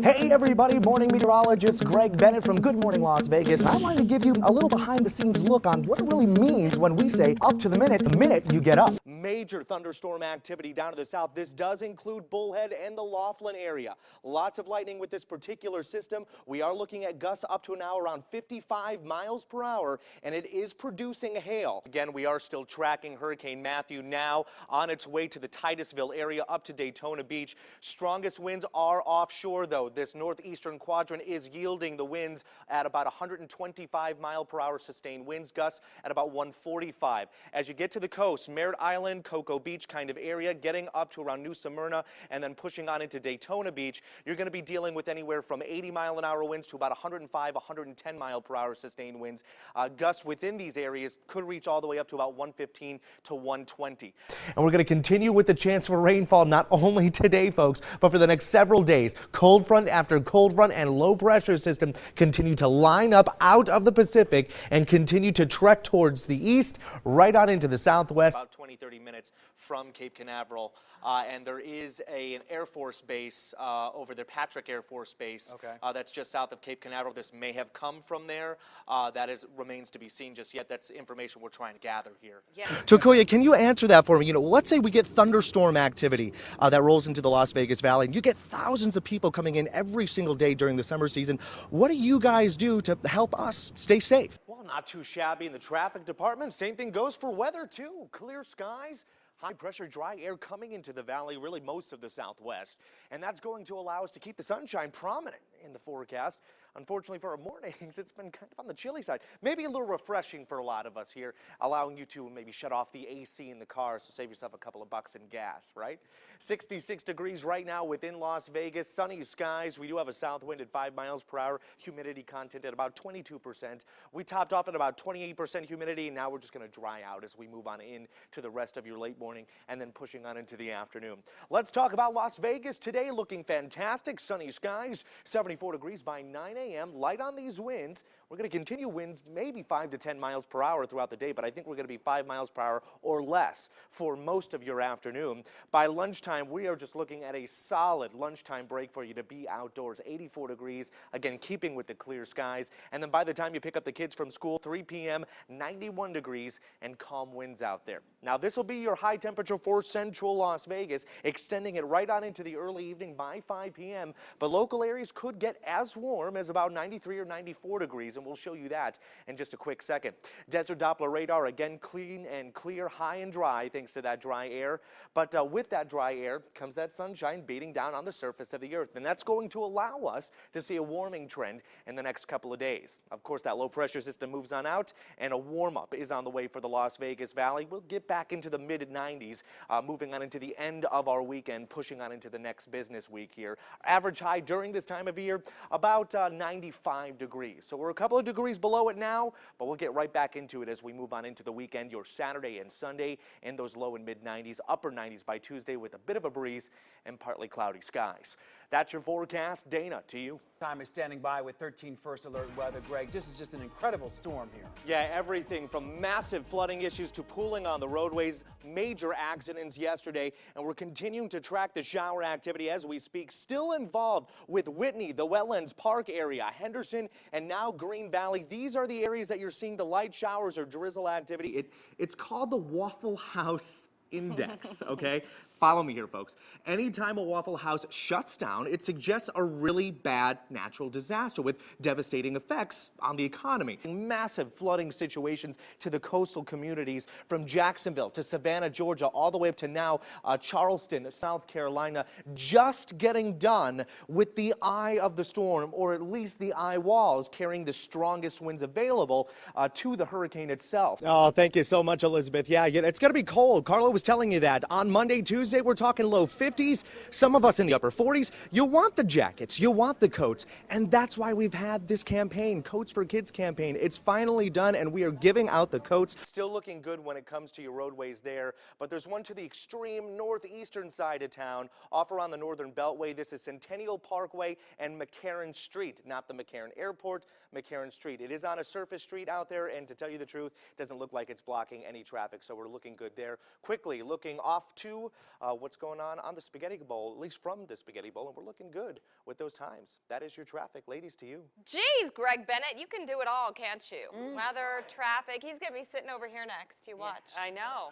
Hey everybody, morning meteorologist Greg Bennett from Good Morning Las Vegas. I wanted to give you a little behind the scenes look on what it really means when we say up to the minute you get up. Major thunderstorm activity down to the south. This does include Bullhead and the Laughlin area. Lots of lightning with this particular system. We are looking at gusts up to an hour around 55 miles per hour, and it is producing hail. Again, we are still tracking Hurricane Matthew now on its way to the Titusville area up to Daytona Beach. Strongest winds are offshore though. This northeastern quadrant is yielding the winds at about 125 mile per hour sustained winds, gusts at about 145. As you get to the coast, Merritt Island, Cocoa Beach kind of area, getting up to around New Smyrna and then pushing on into Daytona Beach, you're going to be dealing with anywhere from 80 mile an hour winds to about 105, 110 mile per hour sustained winds. Gusts within these areas could reach all the way up to about 115 to 120. And we're going to continue with the chance for rainfall not only today, folks, but for the next several days. Cold front after cold front and low pressure system continue to line up out of the Pacific and continue to trek towards the east, right on into the southwest. About 20-30 minutes from Cape Canaveral, and there is an Air Force base over there, Patrick Air Force Base, that's just south of Cape Canaveral. This may have come from there. That remains to be seen just yet. That's information we're trying to gather here. Yeah. Tokoya, can you answer that for me? You know, let's say we get thunderstorm activity that rolls into the Las Vegas Valley, and you get thousands of people coming in every single day during the summer season. What do you guys do to help us stay safe? Well, not too shabby in the traffic department. Same thing goes for weather too. Clear skies. High pressure dry air coming into the valley, really most of the southwest, and that's going to allow us to keep the sunshine prominent in the forecast. Unfortunately for our mornings, it's been kind of on the chilly side. Maybe a little refreshing for a lot of us here, allowing you to maybe shut off the AC in the car, so save yourself a couple of bucks in gas, right? 66 degrees right now within Las Vegas, sunny skies. We do have a south wind at 5 miles per hour, humidity content at about 22%. We topped off at about 28% humidity, and now we're just going to dry out as we move on in to the rest of your late morning and then pushing on into the afternoon. Let's talk about Las Vegas today. Looking fantastic, sunny skies, 74 degrees by 9 a.m. Light on these winds. We're going to continue winds maybe 5 to 10 miles per hour throughout the day, but I think we're going to be 5 miles per hour or less for most of your afternoon. By lunchtime, we are just looking at a solid lunchtime break for you to be outdoors. 84 degrees, again, keeping with the clear skies. And then by the time you pick up the kids from school, 3 p.m., 91 degrees and calm winds out there. Now, this will be your high temperature for central Las Vegas, extending it right on into the early evening by 5 p.m., but local areas could get as warm as about 93 or 94 degrees, and we'll show you that in just a quick second. Desert Doppler radar, again, clean and clear, high and dry, thanks to that dry air. But with that dry air comes that sunshine beating down on the surface of the earth, and that's going to allow us to see a warming trend in the next couple of days. Of course, that low pressure system moves on out, and a warm-up is on the way for the Las Vegas Valley. We'll get back into the mid-90s, moving on into the end of our weekend, pushing on into the next business week here. Average high during this time of year, about 95 degrees. So we're a couple of degrees below it now, but we'll get right back into it as we move on into the weekend, your Saturday and Sunday in those low and mid-90s, upper 90s by Tuesday with a bit of a breeze and partly cloudy skies. That's your forecast. Dana, to you. Time is standing by with 13 first alert weather. Greg, this is just an incredible storm here. Yeah, everything from massive flooding issues to pooling on the roadways, major accidents yesterday, and we're continuing to track the shower activity as we speak. Still involved with Whitney, the Wetlands Park area, Henderson, and now Green Valley. These are the areas that you're seeing the light showers or drizzle activity. It's called the Waffle House Index, okay? Follow me here, folks. Anytime a Waffle House shuts down, it suggests a really bad natural disaster with devastating effects on the economy. Massive flooding situations to the coastal communities from Jacksonville to Savannah, Georgia, all the way up to now Charleston, South Carolina, just getting done with the eye of the storm, or at least the eye walls, carrying the strongest winds available to the hurricane itself. Oh, thank you so much, Elizabeth. Yeah, it's going to be cold. Carla was telling you that. On Monday, Tuesday, we're talking low 50s, some of us in the upper 40s. You want the jackets, you want the coats, and that's why we've had this campaign, Coats for Kids campaign. It's finally done, and we are giving out the coats. Still looking good when it comes to your roadways there, but there's one to the extreme northeastern side of town, off around the Northern Beltway. This is Centennial Parkway and McCarran Street, not the McCarran Airport, McCarran Street. It is on a surface street out there, and to tell you the truth, it doesn't look like it's blocking any traffic, so we're looking good there. Quickly looking off to what's going on the Spaghetti Bowl, at least from the Spaghetti Bowl, and we're looking good with those times. That is your traffic. Ladies, to you. Geez, Greg Bennett, you can do it all, can't you? Weather, traffic. He's going to be sitting over here next. You watch. I know.